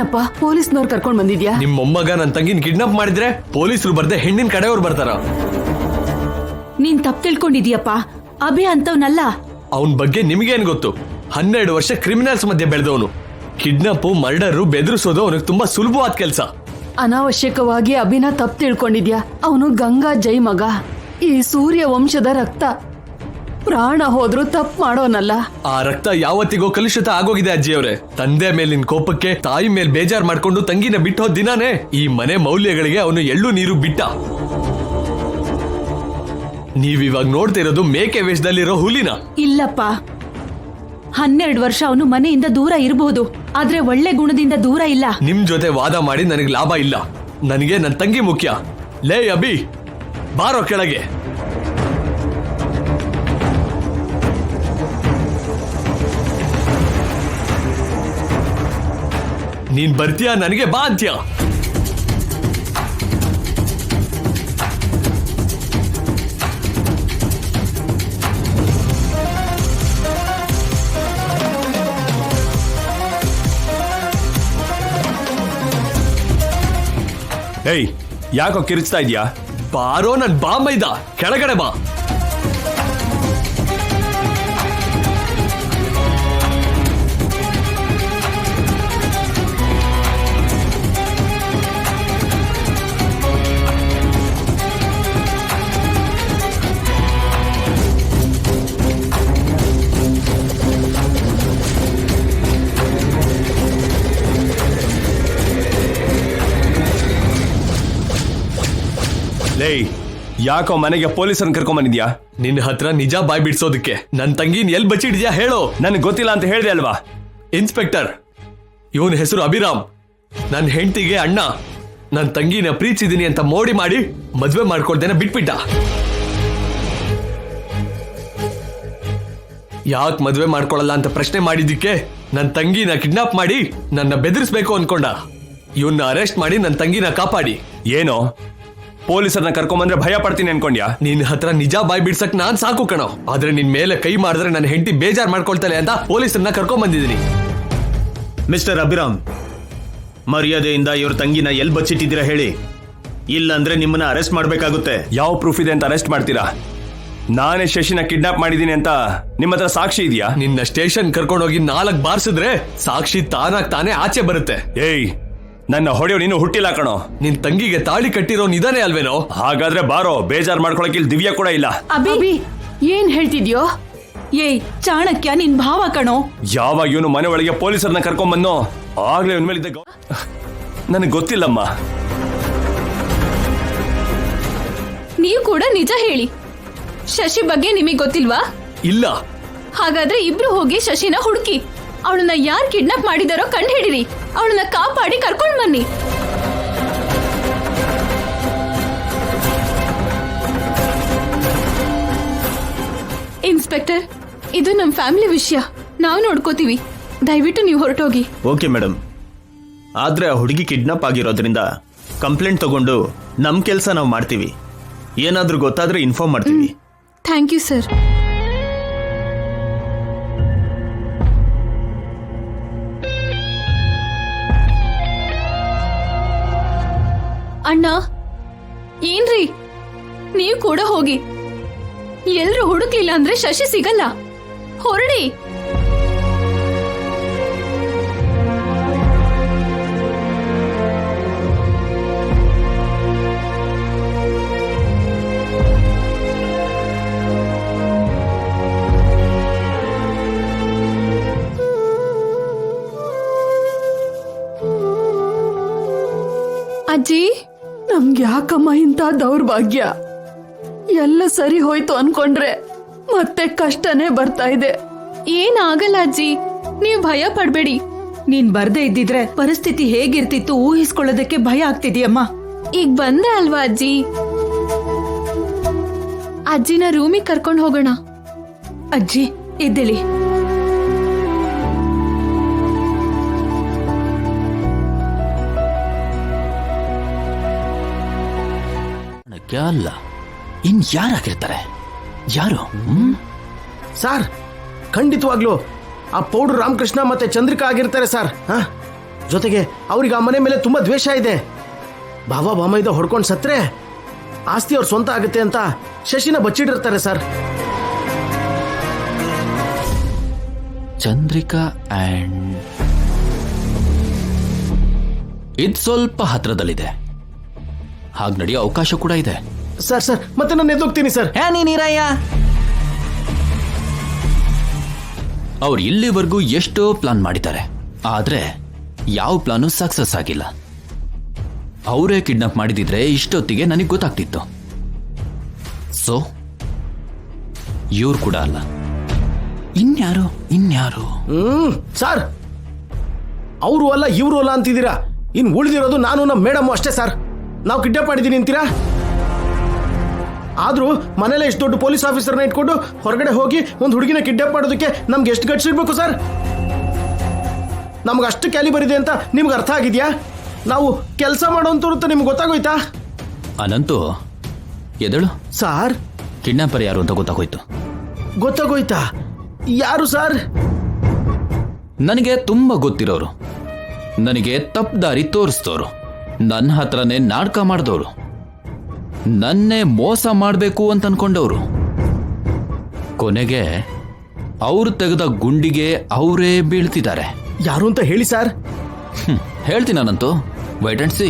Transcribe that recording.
ಏನಪ್ಪ ಪೊಲೀಸ್ನವ್ರು ಕರ್ಕೊಂಡ್ ಬಂದಿದ್ಯಾ? ನಿಮ್ ಮೊಮ್ಮಗ ನನ್ ತಂಗಿನ ಕಿಡ್ನಾಪ್ ಮಾಡಿದ್ರೆ ಪೊಲೀಸರು ಬರ್ದೆ ಹೆಣ್ಣಿನ ಕಡೆಯವ್ರು ಬರ್ತಾರ. ನೀನ್ ತಪ್ಪು ತಿಳ್ಕೊಂಡಿದ್ಯಪ್ಪ. ಅಭಿ ಅಂತವ್ನಲ್ಲ. ಅವನ್ ಬಗ್ಗೆ ನಿಮ್ಗೇನ್ ಗೊತ್ತು? 12 ವರ್ಷ ಕ್ರಿಮಿನಲ್ಸ್ ಮಧ್ಯೆ ಬೆಳೆದವನು. ಕಿಡ್ನಾಪ್, ಮರ್ಡರ್, ಬೆದರಿಸೋದು ಅವನಿಗೆ ತುಂಬಾ ಸುಲಭವಾದ ಕೆಲಸ. ಅನಾವಶ್ಯಕವಾಗಿ ಅಭಿನ ತಪ್ಪು ತಿಳ್ಕೊಂಡಿದ್ಯಾ. ಅವನು ಗಂಗಾ ಜೈ ಮಗ. ಈ ಸೂರ್ಯ ವಂಶದ ರಕ್ತ. ಪ್ರಾಣ ಹೋದ್ರು ತಪ್ಪು ಮಾಡೋನಲ್ಲ. ಆ ರಕ್ತ ಯಾವತ್ತಿಗೋ ಕಲುಷಿತ ಆಗೋಗಿದೆ ಅಜ್ಜಿಯವ್ರೆ. ತಂದೆ ಮೇಲಿನ ಕೋಪಕ್ಕೆ ತಾಯಿ ಮೇಲ್ ಬೇಜಾರ್ ಮಾಡ್ಕೊಂಡು ತಂಗಿನ ಬಿಟ್ಟು ಹೋದ ದಿನಾನೇ ಈ ಮನೆ ಮೌಲ್ಯಗಳಿಗೆ ಅವನು ಎಳ್ಳು ನೀರು ಬಿಟ್ಟ. ನೀವಿವಾಗ ನೋಡ್ತಿರೋದು ಮೇಕೆ ವೇಷದಲ್ಲಿರೋ ಹುಲಿನ. ಇಲ್ಲಪ್ಪ, 12 ವರ್ಷ ಅವನು ಮನೆಯಿಂದ ದೂರ ಇರಬಹುದು, ಆದ್ರೆ ಒಳ್ಳೆ ಗುಣದಿಂದ ದೂರ ಇಲ್ಲ. ನಿಮ್ ಜೊತೆ ವಾದ ಮಾಡಿ ನನಗೆ ಲಾಭ ಇಲ್ಲ. ನನಗೆ ನನ್ ತಂಗಿ ಮುಖ್ಯ. ಲೇ ಅಭಿ, ಬಾರೋ ಕೆಳಗೆ. ನೀನ್ ಬರ್ತೀಯಾ ನನಗೆ ಬಾ ಅಂತ್ಯ? ಏಯ್, ಯಾಕೋ ಕಿರಿಚ್ತಾ ಇದ್ಯಾ? ಬಾರೋ ನನ್ ಬಾಂಬೈದ, ಕೆಳಗಡೆ ಬಾ. ಲೇಯ್, ಯಾಕೋ ಮನೆಗೆ ಪೊಲೀಸರನ್ನ ಕರ್ಕೊಂಬಂದಿದ್ಯಾ? ನಿನ್ನ ಹತ್ರ ನಿಜ ಬಾಯ್ ಬಿಡ್ಸೋದಕ್ಕೆ. ನನ್ ತಂಗಿನ ಎಲ್ ಬಚ್ಚಿಡ್ಯಾ ಹೇಳೋ. ನನಗೆ ಗೊತ್ತಿಲ್ಲ ಅಂತ ಹೇಳಿದೆ ಅಲ್ವಾ? ಇನ್ಸ್ಪೆಕ್ಟರ್, ಇವನ್ ಹೆಸರು ಅಭಿರಾಮ್. ನನ್ನ ಹೆಂಡತಿಗೆ ಅಣ್ಣ. ನನ್ ತಂಗಿನ ಪ್ರೀತಿಸಿದೀನಿ ಅಂತ ಮೋಡಿ ಮಾಡಿ ಮದ್ವೆ ಮಾಡ್ಕೊಳ್ದೇನೆ ಬಿಟ್ಬಿಟ್ಟ. ಯಾಕೆ ಮದ್ವೆ ಮಾಡ್ಕೊಳಲ್ಲ ಅಂತ ಪ್ರಶ್ನೆ ಮಾಡಿದ್ದಕ್ಕೆ ನನ್ ತಂಗಿನ ಕಿಡ್ನಾಪ್ ಮಾಡಿ ನನ್ನ ಬೆದರಿಸ್ಬೇಕು ಅನ್ಕೊಂಡ. ಇವನ್ನ ಅರೆಸ್ಟ್ ಮಾಡಿ ನನ್ ತಂಗಿನ ಕಾಪಾಡಿ. ಏನೋ ಪೊಲೀಸರನ್ನ ಕರ್ಕೊಂಬಂದ್ರೆ ಭಯ ಪಡ್ತೀನಿ ಅನ್ಕೊಂಡ್ಯಾ? ನಿನ್ ಹತ್ರ ನಿಜ ಬಾಯ್ ಬಿಡ್ಸಕ್ ನಾನ್ ಸಾಕು ಕಣೋ. ಆದ್ರೆ ನಿನ್ ಮೇಲೆ ಕೈ ಮಾಡಿದ್ರೆ ನನ್ನ ಹೆಂಡತಿ ಬೇಜಾರ್ ಮಾಡ್ಕೊಳ್ತಾಳೆ ಅಂತ ಪೊಲೀಸರನ್ನ ಕರ್ಕೊಂಡ್ ಬಂದಿದ್ದೀನಿ. ಮಿಸ್ಟರ್ ಅಭಿರಾಮ್, ಮರ್ಯಾದೆಯಿಂದ ಇವ್ರ ತಂಗಿನ ಎಲ್ಲಿ ಬಚ್ಚಿಟ್ಟಿದ್ದೀರಾ ಹೇಳಿ, ಇಲ್ಲಾಂದ್ರೆ ನಿಮ್ಮನ್ನ ಅರೆಸ್ಟ್ ಮಾಡ್ಬೇಕಾಗುತ್ತೆ. ಯಾವ ಪ್ರೂಫ್ ಇದೆ ಅಂತ ಅರೆಸ್ಟ್ ಮಾಡ್ತೀರಾ? ನಾನೇ ಶಶಿನ ಕಿಡ್ನಾಪ್ ಮಾಡಿದೀನಿ ಅಂತ ನಿಮ್ಮ ಹತ್ರ ಸಾಕ್ಷಿ ಇದೆಯಾ? ನಿನ್ನ ಸ್ಟೇಷನ್ ಕರ್ಕೊಂಡೋಗಿ 4 ಬಾರಿಸಿದ್ರೆ ಸಾಕ್ಷಿ ತಾನೇ ಆಚೆ ಬರುತ್ತೆ. ಏಯ್, ನನ್ನ ಹೊಡೆಯೋ ನೀನು ಹುಟ್ಟಿಲ್ಲ ಕಣೋ. ನಿನ್ ತಂಗಿಗೆ ತಾಳಿ ಕಟ್ಟಿರೋ ನಿಧಾನೇ ಅಲ್ವೇನೋ? ಹಾಗಾದ್ರೆ ಬಾರೋ, ಬೇಜಾರ್ ಮಾಡ್ಕೊಳಕ್ ಇಲ್ಲಿ ದಿವ್ಯ ಕೂಡ ಇಲ್ಲ. ಅಭಿ, ಏನ್ ಹೇಳ್ತಿದ್ಯೋ? ಏಯ್ ಚಾಣಕ್ಯ, ನಿನ್ ಭಾವ ಕಣೋ. ಯಾವಾಗ ಇವನು ಮನೆ ಒಳಗೆ ಪೊಲೀಸರನ್ನ ಕರ್ಕೊಂಬಂದೋ ಆಗ್ಲೇ ಇವನ್ ಮೇಲೆ ನನಗೆ ಗೊತ್ತಿಲ್ಲಮ್ಮ. ನೀವು ಕೂಡ ನಿಜ ಹೇಳಿ, ಶಶಿ ಬಗ್ಗೆ ನಿಮಗೆ ಗೊತ್ತಿಲ್ವಾ? ಇಲ್ಲ. ಹಾಗಾದ್ರೆ ಇಬ್ರು ಹೋಗಿ ಶಶಿನ ಹುಡುಕಿ, ಅವಳನ್ನ ಯಾರು ಕಿಡ್ನಾಪ್ ಮಾಡಿದಾರೋ ಕಂಡು ಹಿಡಿರಿ, ಅವಳನ್ನ ಕಾಪಾಡಿ ಕರ್ಕೊಂಡ್ ಬನ್ನಿ. ಇನ್ಸ್ಪೆಕ್ಟರ್, ಇದು ನಮ್ಮ ಫ್ಯಾಮಿಲಿ ವಿಷಯ, ನಾವು ನೋಡ್ಕೋತೀವಿ. ದಯವಿಟ್ಟು ನೀವು ಹೊರಟೋಗಿ. ಓಕೆ ಮೇಡಮ್, ಆದ್ರೆ ಆ ಹುಡುಗಿ ಕಿಡ್ನಾಪ್ ಆಗಿರೋದ್ರಿಂದ ಕಂಪ್ಲೇಂಟ್ ತಗೊಂಡು ನಮ್ಮ ಕೆಲಸ ನಾವು ಮಾಡ್ತೀವಿ. ಏನಾದ್ರೂ ಗೊತ್ತಾದ್ರೆ ಇನ್ಫಾರ್ಮ್ ಮಾಡ್ತೀವಿ. Thank you sir. ಅಣ್ಣ, ಏನ್ರಿ, ನೀವು ಕೂಡ ಹೋಗಿ. ಎಲ್ರು ಹುಡುಕ್ಲಿಲ್ಲ ಅಂದ್ರೆ ಶಶಿ ಸಿಗಲ್ಲ. ಹೊರಡಿ. ಅಜ್ಜಿ, ನಮ್ಗೆ ಯಾಕಮ್ಮ ಇಂಥ ದೌರ್ಭಾಗ್ಯ? ಎಲ್ಲ ಸರಿ ಹೋಯ್ತು ಅನ್ಕೊಂಡ್ರೆ ಮತ್ತೆ ಕಷ್ಟನೇ ಬರ್ತಾ ಇದೆ. ಏನಾಗಲ್ಲ ಅಜ್ಜಿ, ನೀವು ಭಯ ಪಡ್ಬೇಡಿ. ನೀನ್ ಬರ್ದೇ ಇದ್ದಿದ್ರೆ ಪರಿಸ್ಥಿತಿ ಹೇಗಿರ್ತಿತ್ತು ಊಹಿಸ್ಕೊಳ್ಳೋದಕ್ಕೆ ಭಯ ಆಗ್ತಿದ್ಯಮ್ಮ. ಈಗ ಬಂದೆ ಅಲ್ವಾ ಅಜ್ಜಿ, ಅಜ್ಜಿನ ರೂಮಿಗೆ ಕರ್ಕೊಂಡು ಹೋಗೋಣ. ಅಜ್ಜಿ ಎದ್ದೇಳಿ. ಅಲ್ಲ, ಇನ್ ಯಾರಾಗಿರ್ತಾರೆ? ಯಾರು? ಸರ್, ಖಂಡಿತವಾಗ್ಲು ಆ ಪೌಡ್ರು ರಾಮಕೃಷ್ಣ ಮತ್ತೆ ಚಂದ್ರಿಕಾ ಆಗಿರ್ತಾರೆ ಸರ್. ಜೊತೆಗೆ ಅವ್ರಿಗೆ ಆ ಮನೆ ಮೇಲೆ ತುಂಬಾ ದ್ವೇಷ ಇದೆ. ಬಾಬಾ ಬಾಮೈದ ಹೊಡ್ಕೊಂಡು ಸತ್ರೆ ಆಸ್ತಿ ಅವ್ರ ಸ್ವಂತ ಆಗುತ್ತೆ ಅಂತ ಶಶಿನ ಬಚ್ಚಿಟ್ಟಿರ್ತಾರೆ ಸರ್. ಚಂದ್ರಿಕಾ ಅಂಡ್ ಇದು ಸ್ವಲ್ಪ ಹತ್ರದಲ್ಲಿದೆ, ಹಾಗೆ ನಡೆಯೋ ಅವಕಾಶ ಕೂಡ ಇದೆ. ಸರ್ ಮತ್ತೆ ನಾನು ಎದ್ದೋಗ್ತೀನಿ ಸರ್. ನೀರಯ್ಯ, ಅವ್ರು ಇಲ್ಲಿವರೆಗೂ ಎಷ್ಟೋ ಪ್ಲಾನ್ ಮಾಡಿದ್ದಾರೆ, ಆದ್ರೆ ಯಾವ ಪ್ಲಾನು ಸಕ್ಸಸ್ ಆಗಿಲ್ಲ. ಅವರೇ ಕಿಡ್ನಾಪ್ ಮಾಡಿದಿದ್ರೆ ಇಷ್ಟೊತ್ತಿಗೆ ನನಗೆ ಗೊತ್ತಾಗ್ತಿತ್ತು. ಸೊ ಇವ್ರು ಕೂಡ ಅಲ್ಲ, ಇನ್ಯಾರು? ಸರ್, ಅವರು ಅಲ್ಲ ಇವರು ಅಲ್ಲ ಅಂತಿದ್ದೀರಾ. ಇನ್ನು ಉಳಿದಿರೋದು ನಾನು ನಮ್ಮ ಮೇಡಮ್ ಅಷ್ಟೇ ಸರ್. ನಾವು ಕಿಡ್ನಾಪ್ ಮಾಡಿದ್ದೀನಿ ಅಂತೀರಾ? ಆದ್ರೂ ಮನೇಲೆ ಇಷ್ಟು ದೊಡ್ಡ ಪೊಲೀಸ್ ಆಫೀಸರ್ನ ಇಟ್ಕೊಂಡು ಹೊರಗಡೆ ಹೋಗಿ ಒಂದು ಹುಡುಗಿನ ಕಿಡ್ನಾಪ್ ಮಾಡೋದಕ್ಕೆ ನಮ್ಗೆ ಎಷ್ಟು ಗಟ್ಸ್ ಇರ್ಬೇಕು ಸರ್? ನಮ್ಗೆ ಅಷ್ಟು ಕ್ಯಾಲಿಬರ್ ಇದೆ ಅಂತ ನಿಮ್ಗೆ ಅರ್ಥ ಆಗಿದ್ಯಾ? ನಾವು ಕೆಲಸ ಮಾಡೋಂಥವ್ರು ಅಂತ ನಿಮ್ಗೆ ಗೊತ್ತಾಗೋಯ್ತಾ? ಅನಂತು ಎದಳು ಸಾರ್, ಕಿಡ್ನಾಪರ್ ಯಾರು ಅಂತ ಗೊತ್ತಾಗೋಯ್ತಾ? ಯಾರು ಸರ್? ನನಗೆ ತುಂಬಾ ಗೊತ್ತಿರೋರು, ನನಗೆ ತಪ್ಪು ದಾರಿ ತೋರಿಸ್ತೋರು, ನನ್ನ ಹತ್ರನೇ ನಾಟಕ ಮಾಡಿದವರು, ನನ್ನೇ ಮೋಸ ಮಾಡಬೇಕು ಅಂತ ಅನ್ಕೊಂಡವರು, ಕೊನೆಗೆ ಅವರು ತೆಗೆದ ಗುಂಡಿಗೆ ಅವರೇ ಬೀಳ್ತಿದ್ದಾರೆ. ಯಾರು ಅಂತ ಹೇಳಿ ಸರ್. ಹೇಳ್ತೀನಿ ನಾನಂತೂ, ವೈಟ್ ಅಂಡ್ ಸಿ.